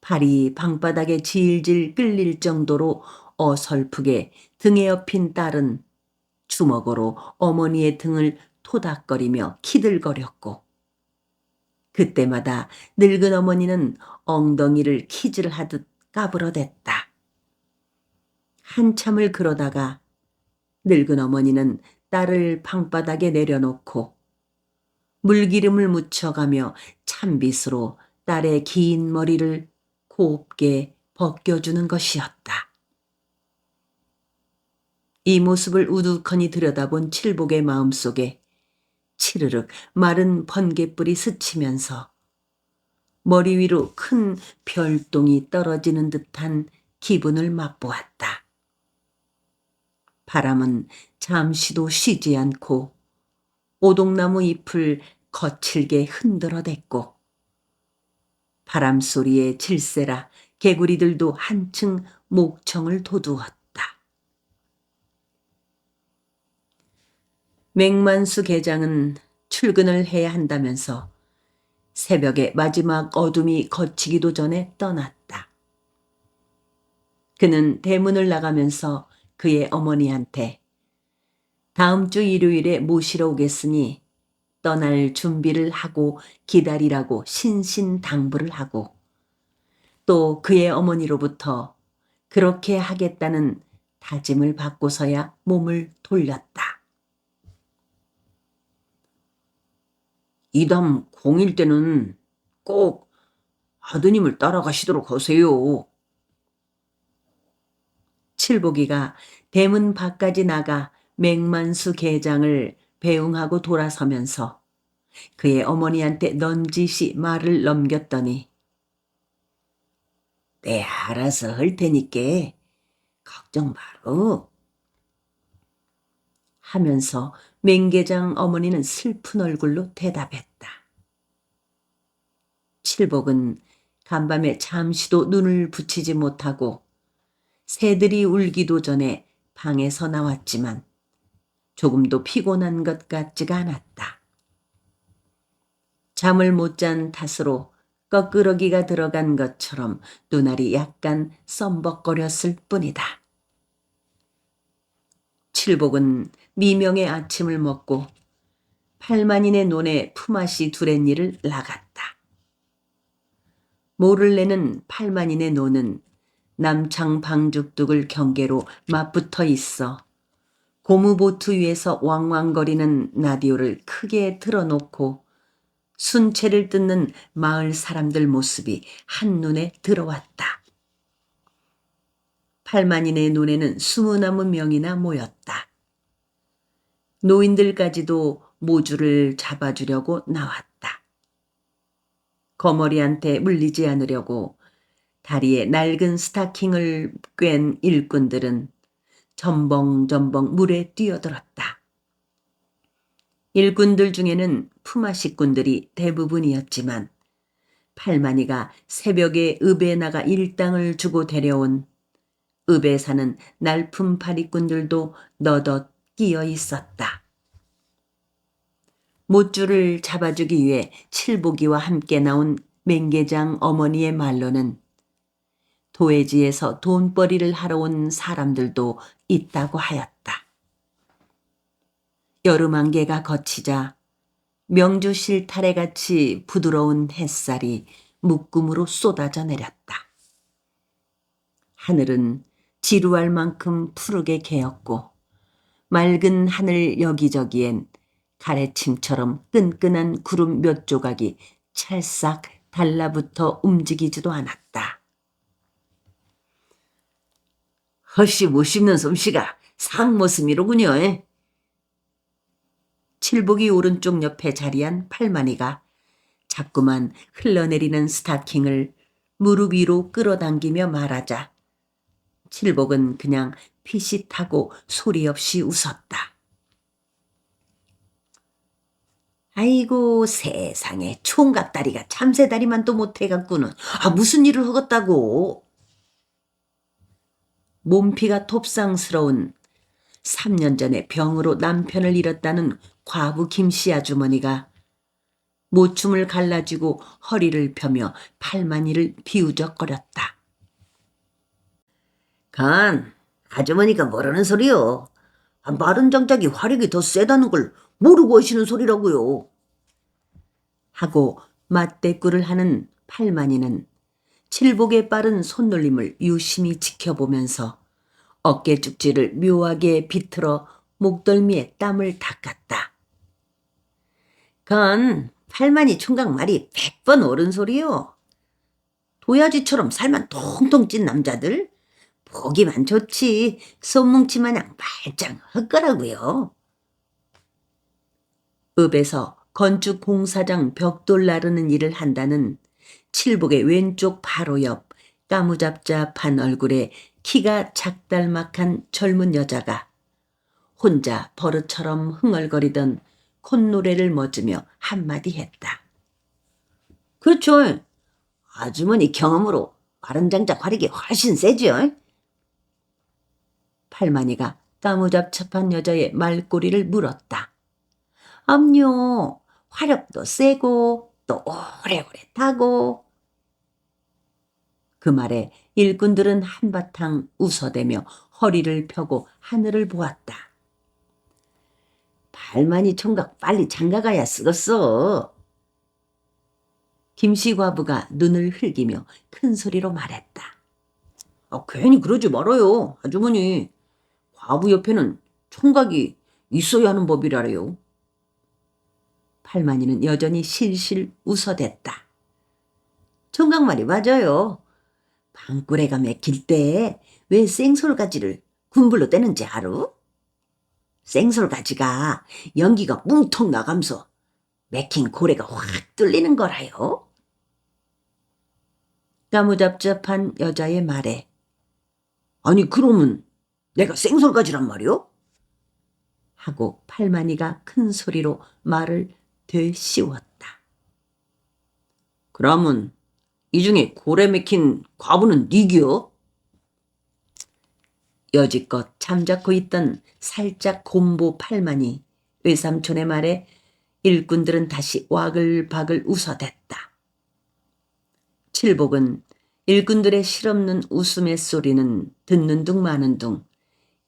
발이 방바닥에 질질 끌릴 정도로 어설프게 등에 업힌 딸은 주먹으로 어머니의 등을 토닥거리며 키들거렸고, 그때마다 늙은 어머니는 엉덩이를 키질 하듯 까불어댔다. 한참을 그러다가 늙은 어머니는 딸을 방바닥에 내려놓고 물기름을 묻혀가며 찬빗으로 딸의 긴 머리를 곱게 벗겨주는 것이었다. 이 모습을 우두커니 들여다본 칠복의 마음속에 치르륵 마른 번갯불이 스치면서 머리 위로 큰 별똥이 떨어지는 듯한 기분을 맛보았다. 바람은 잠시도 쉬지 않고 오동나무 잎을 거칠게 흔들어댔고, 바람 소리에 질세라 개구리들도 한층 목청을 돋우었다. 맹만수 계장은 출근을 해야 한다면서 새벽에 마지막 어둠이 걷히기도 전에 떠났다. 그는 대문을 나가면서 그의 어머니한테 다음 주 일요일에 모시러 오겠으니 떠날 준비를 하고 기다리라고 신신당부를 하고, 또 그의 어머니로부터 그렇게 하겠다는 다짐을 받고서야 몸을 돌렸다. 이담 공일 때는 꼭 아드님을 따라가시도록 하세요. 칠복이가 대문 밖까지 나가 맹만수 계장을 배웅하고 돌아서면서 그의 어머니한테 넌지시 말을 넘겼더니, 내 알아서 할 테니까 걱정 마로 하면서 맹계장 어머니는 슬픈 얼굴로 대답했다. 칠복은 간밤에 잠시도 눈을 붙이지 못하고 새들이 울기도 전에 방에서 나왔지만 조금도 피곤한 것 같지가 않았다. 잠을 못 잔 탓으로 거꾸러기가 들어간 것처럼 눈알이 약간 썸벅거렸을 뿐이다. 칠복은 미명의 아침을 먹고 팔만인의 논에 품앗이 두렛일을 나갔다. 모를래는 팔만인의 논은 남창 방죽둑을 경계로 맞붙어 있어 고무보트 위에서 왕왕거리는 라디오를 크게 틀어놓고 순채를 뜯는 마을 사람들 모습이 한눈에 들어왔다. 팔만인의 논에는 20명이나 모였다. 노인들까지도 모주를 잡아주려고 나왔다. 거머리한테 물리지 않으려고 다리에 낡은 스타킹을 꿰ν 일꾼들은 점벙점벙 물에 뛰어들었다. 일꾼들 중에는 품앗이꾼들이 대부분이었지만 팔만이가 새벽에 읍에 나가 일당을 주고 데려온 읍에 사는 날품 파리꾼들도 너덧 끼어 있었다. 못줄을 잡아주기 위해 칠복이와 함께 나온 맹계장 어머니의 말로는 도회지에서 돈벌이를 하러 온 사람들도 있다고 하였다. 여름 안개가 걷히자 명주 실타래같이 부드러운 햇살이 묶음으로 쏟아져 내렸다. 하늘은 지루할 만큼 푸르게 개었고 맑은 하늘 여기저기엔 가래침처럼 끈끈한 구름 몇 조각이 찰싹 달라붙어 움직이지도 않았다. 허씨 못 씹는 솜씨가 상모습이로군요. 칠복이 오른쪽 옆에 자리한 팔만이가 자꾸만 흘러내리는 스타킹을 무릎 위로 끌어당기며 말하자 칠복은 그냥 피식하고 소리 없이 웃었다. 아이고 세상에, 총각다리가 참새다리만도 못해갖고는 무슨 일을 하겠다고. 몸피가 톱상스러운 3년 전에 병으로 남편을 잃었다는 과부 김씨 아주머니가 모춤을 갈라쥐고 허리를 펴며 팔만이를 비우적거렸다. 간, 아주머니가 모르는 소리요. 마른 장작이 화력이 더 세다는 걸 모르고 하시는 소리라고요. 하고 맞대꾸를 하는 팔만이는 칠복의 빠른 손놀림을 유심히 지켜보면서 어깨 죽지를 묘하게 비틀어 목덜미에 땀을 닦았다. 건 팔만이 총각 말이 100번 옳은 소리요. 도야지처럼 살만 통통 찐 남자들 보기만 좋지 손뭉치 마냥 말짱 헛거라고요. 읍에서 건축 공사장 벽돌 나르는 일을 한다는 칠복의 왼쪽 바로 옆 까무잡잡한 얼굴에 키가 작달막한 젊은 여자가 혼자 버릇처럼 흥얼거리던 콧노래를 멎으며 한마디 했다. 그렇죠. 아주머니 경험으로 마른 장작 화력이 훨씬 세죠. 팔만이가 까무잡잡한 여자의 말꼬리를 물었다. 암요, 화력도 세고 또 오래오래 타고. 그 말에 일꾼들은 한바탕 웃어대며 허리를 펴고 하늘을 보았다. 팔만이 총각 빨리 장가가야 쓰겄어. 김씨 과부가 눈을 흘기며 큰 소리로 말했다. 괜히 그러지 말아요, 아주머니. 과부 옆에는 총각이 있어야 하는 법이라래요. 팔만이는 여전히 실실 웃어댔다. 총각 말이 맞아요. 방구레가 맥힐 때 왜 생솔가지를 군불로 떼는지 알아? 생솔가지가 연기가 뭉텅 나가면서 맥힌 고래가 확 뚫리는 거라요. 까무잡잡한 여자의 말에 아니 그러면 내가 생솔가지란 말이요? 하고 팔만이가 큰 소리로 말을 되씌웠다. 그러면 이 중에 고래 맥힌 과부는 니기요? 여지껏 잠자코 있던 살짝 곰보 팔만이 외삼촌의 말에 일꾼들은 다시 와글바글 웃어댔다. 칠복은 일꾼들의 실없는 웃음의 소리는 듣는 둥 마는 둥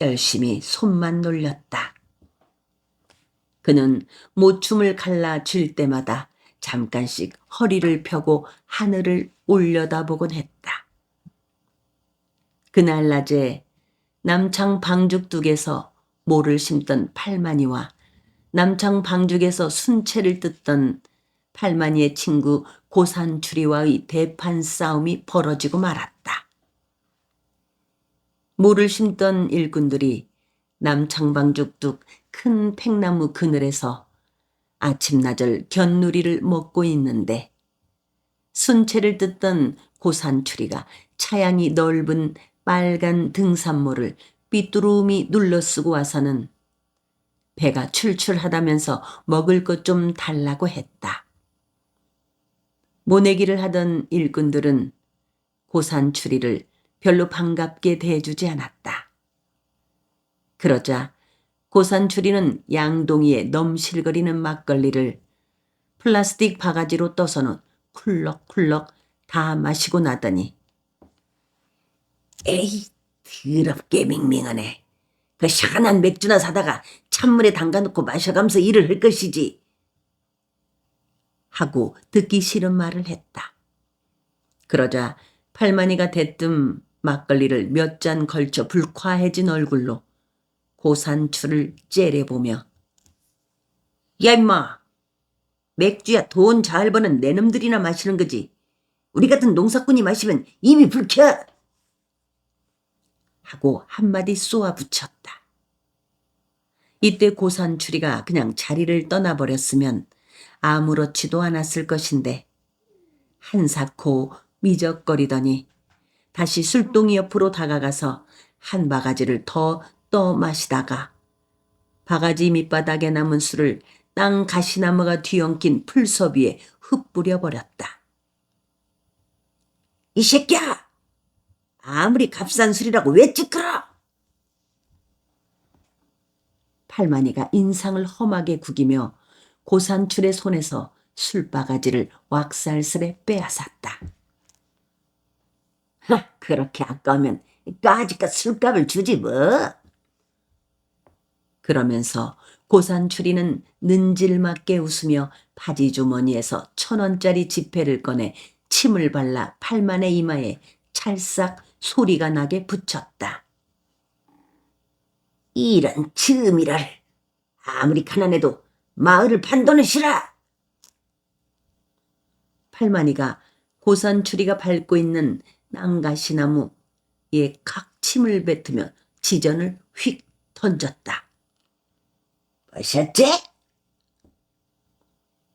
열심히 손만 놀렸다. 그는 모춤을 갈라쥘 때마다 잠깐씩 허리를 펴고 하늘을 올려다보곤 했다. 그날 낮에 남창 방죽둑에서 모를 심던 팔만이와 남창 방죽에서 순채를 뜯던 팔만이의 친구 고산추리와의 대판 싸움이 벌어지고 말았다. 모를 심던 일꾼들이 남창방죽둑 큰 팽나무 그늘에서 아침나절 견누리를 먹고 있는데 순채를 뜯던 고산추리가 차양이 넓은 빨간 등산모를 삐뚤음이 눌러쓰고 와서는 배가 출출하다면서 먹을 것 좀 달라고 했다. 모내기를 하던 일꾼들은 고산추리를 별로 반갑게 대해주지 않았다. 그러자 고산추리는 양동이에 넘실거리는 막걸리를 플라스틱 바가지로 떠서는 쿨럭쿨럭 다 마시고 나더니 에이 더럽게 밍밍하네. 그 시원한 맥주나 사다가 찬물에 담가놓고 마셔가면서 일을 할 것이지. 하고 듣기 싫은 말을 했다. 그러자 팔만이가 대뜸 막걸리를 몇 잔 걸쳐 불쾌해진 얼굴로 고산추를 째려보며 야 임마, 맥주야 돈 잘 버는 내 놈들이나 마시는 거지. 우리 같은 농사꾼이 마시면 입이 불켜. 하고 한마디 쏘아붙였다. 이때 고산추리가 그냥 자리를 떠나버렸으면 아무렇지도 않았을 것인데 한사코 미적거리더니 다시 술동이 옆으로 다가가서 한 바가지를 더 떠 마시다가 바가지 밑바닥에 남은 술을 땅 가시나무가 뒤엉킨 풀섭 위에 흩뿌려 버렸다. 이 새끼야! 아무리 값싼 술이라고 왜 찌끄러? 팔만이가 인상을 험하게 구기며 고산출의 손에서 술바가지를 왁살스레 빼앗았다. 그렇게 아까우면 까짓것 술값을 주지 뭐. 그러면서 고산출이는 능질맞게 웃으며 바지 주머니에서 1,000원짜리 지폐를 꺼내 침을 발라 팔만의 이마에 찰싹 소리가 나게 붙였다. 이런 즈음이를. 아무리 가난해도 마을을 판도는 싫어. 팔만이가 고산추리가 밟고 있는 낭가시나무에 각침을 뱉으며 지전을 휙 던졌다. 보셨지?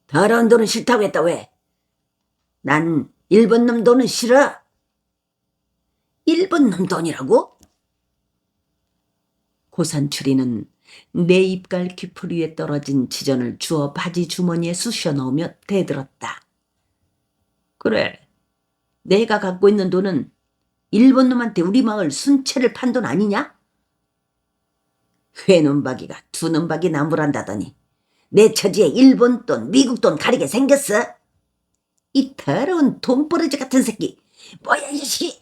더러운 돈은 싫다고 했다 왜? 난 일본 놈 돈은 싫어. 일본 놈 돈이라고? 고산추리는 내 입갈 귓풀 위에 떨어진 지전을 주워 바지 주머니에 쑤셔 넣으며 대들었다. 그래, 내가 갖고 있는 돈은 일본 놈한테 우리 마을 순채를 판 돈 아니냐? 회눈박이가 두 눈박이 나무란다더니 내 처지에 일본 돈, 미국 돈 가리게 생겼어? 이 더러운 돈버러지 같은 새끼, 뭐야 이 자식이!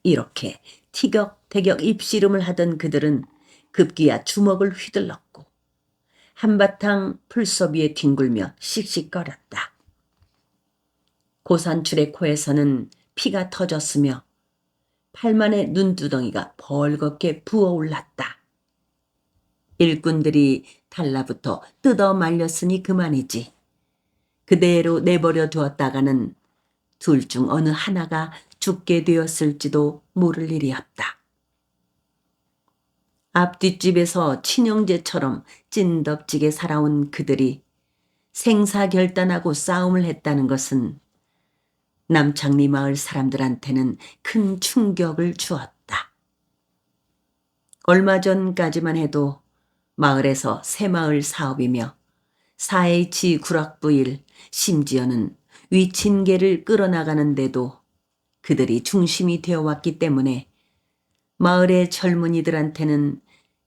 이렇게 티격태격 입씨름을 하던 그들은 급기야 주먹을 휘둘렀고 한바탕 풀섭 위에 뒹굴며 씩씩거렸다. 고산출의 코에서는 피가 터졌으며 팔만의 눈두덩이가 벌겋게 부어올랐다. 일꾼들이 달라붙어 뜯어 말렸으니 그만이지. 그대로 내버려 두었다가는 둘 중 어느 하나가 죽게 되었을지도 모를 일이었다. 앞뒷집에서 친형제처럼 찐덕지게 살아온 그들이 생사결단하고 싸움을 했다는 것은 남창리 마을 사람들한테는 큰 충격을 주었다. 얼마 전까지만 해도 마을에서 새마을 사업이며 4H 구락부 일, 심지어는 위친계를 끌어나가는데도 그들이 중심이 되어왔기 때문에 마을의 젊은이들한테는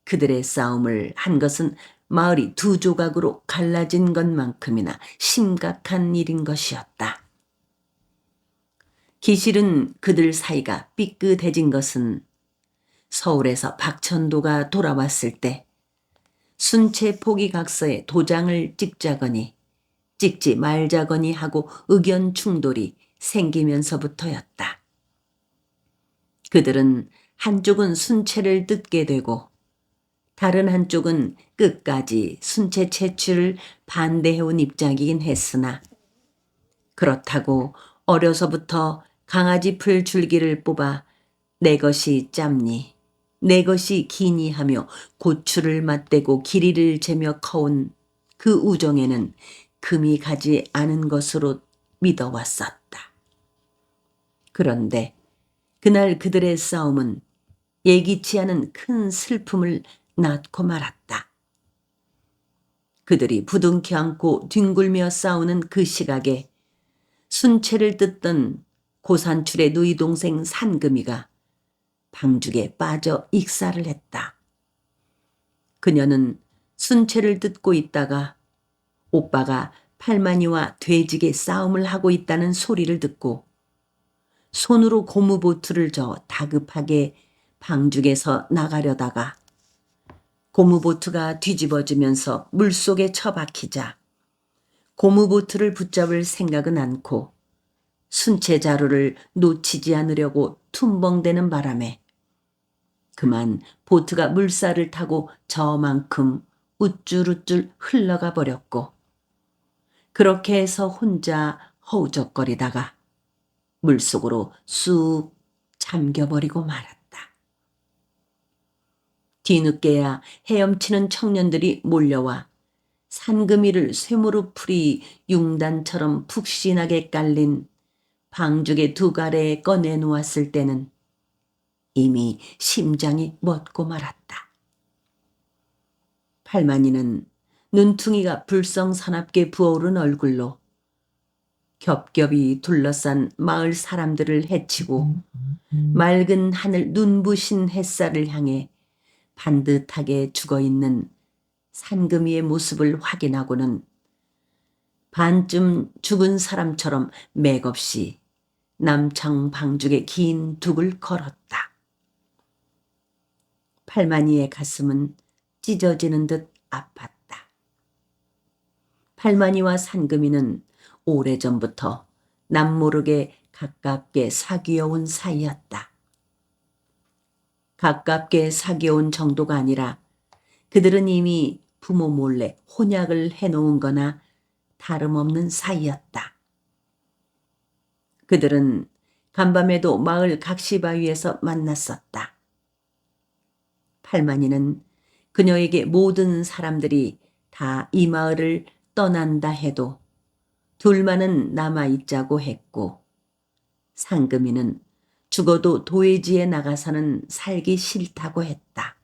그들의 싸움을 한 것은 마을이 두 조각으로 갈라진 것만큼이나 심각한 일인 것이었다. 기실은 그들 사이가 삐끗해진 것은 서울에서 박천도가 돌아왔을 때 순채 포기각서에 도장을 찍자거니 찍지 말자거니 하고 의견 충돌이 생기면서부터였다. 그들은 한쪽은 순채를 뜯게 되고 다른 한쪽은 끝까지 순채 채취를 반대해온 입장이긴 했으나 그렇다고 어려서부터 강아지 풀 줄기를 뽑아 내 것이 짧니 내 것이 기니 하며 고추를 맞대고 길이를 재며 커온 그 우정에는 금이 가지 않은 것으로 믿어왔었다. 그런데 그날 그들의 싸움은 예기치 않은 큰 슬픔을 낳고 말았다. 그들이 부둥켜 안고 뒹굴며 싸우는 그 시각에 순채를 뜯던 고산출의 누이 동생 산금이가 방죽에 빠져 익사를 했다. 그녀는 순채를 뜯고 있다가 오빠가 팔만이와 돼지게 싸움을 하고 있다는 소리를 듣고 손으로 고무보트를 저어 다급하게 방죽에서 나가려다가 고무보트가 뒤집어지면서 물속에 처박히자 고무보트를 붙잡을 생각은 않고 순채 자루를 놓치지 않으려고 tum벙대는 바람에 그만 보트가 물살을 타고 저만큼 우쭐우쭐 흘러가 버렸고 그렇게 해서 혼자 허우적거리다가 물속으로 쑥 잠겨버리고 말았다. 뒤늦게야 헤엄치는 청년들이 몰려와 산금이를 쇠무릎 풀이 융단처럼 푹신하게 깔린 방죽의 두 가래에 꺼내놓았을 때는 이미 심장이 멎고 말았다. 팔만이는 눈퉁이가 불성사납게 부어오른 얼굴로 겹겹이 둘러싼 마을 사람들을 해치고 맑은 하늘 눈부신 햇살을 향해 반듯하게 죽어있는 산금이의 모습을 확인하고는 반쯤 죽은 사람처럼 맥없이 남창방죽의 긴 둑을 걸었다. 팔만이의 가슴은 찢어지는 듯 아팠다. 팔만이와 산금이는 오래전부터 남모르게 가깝게 사귀어온 사이였다. 가깝게 사귀어온 정도가 아니라 그들은 이미 부모 몰래 혼약을 해놓은 거나 다름없는 사이였다. 그들은 간밤에도 마을 각시바위에서 만났었다. 팔만이는 그녀에게 모든 사람들이 다 이 마을을 떠난다 해도 둘만은 남아있자고 했고, 상금이는 죽어도 도회지에 나가서는 살기 싫다고 했다.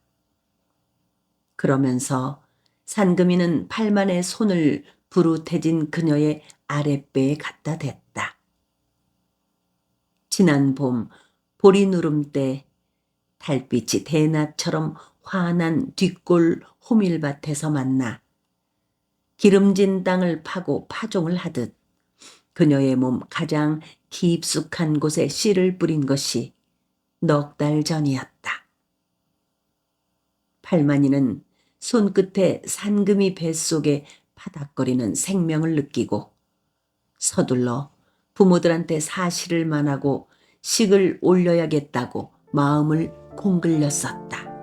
그러면서 산금이는 팔만의 손을 부르태진 그녀의 아랫배에 갖다 댔다. 지난 봄 보리 누름 때 달빛이 대낮처럼 환한 뒷골 호밀밭에서 만나 기름진 땅을 파고 파종을 하듯 그녀의 몸 가장 깊숙한 곳에 씨를 뿌린 것이 넉 달 전이었다. 팔만이는 손끝에 산금이 뱃속에 파닥거리는 생명을 느끼고 서둘러 부모들한테 사실을 말하고 식을 올려야겠다고 마음을 공글렸었다.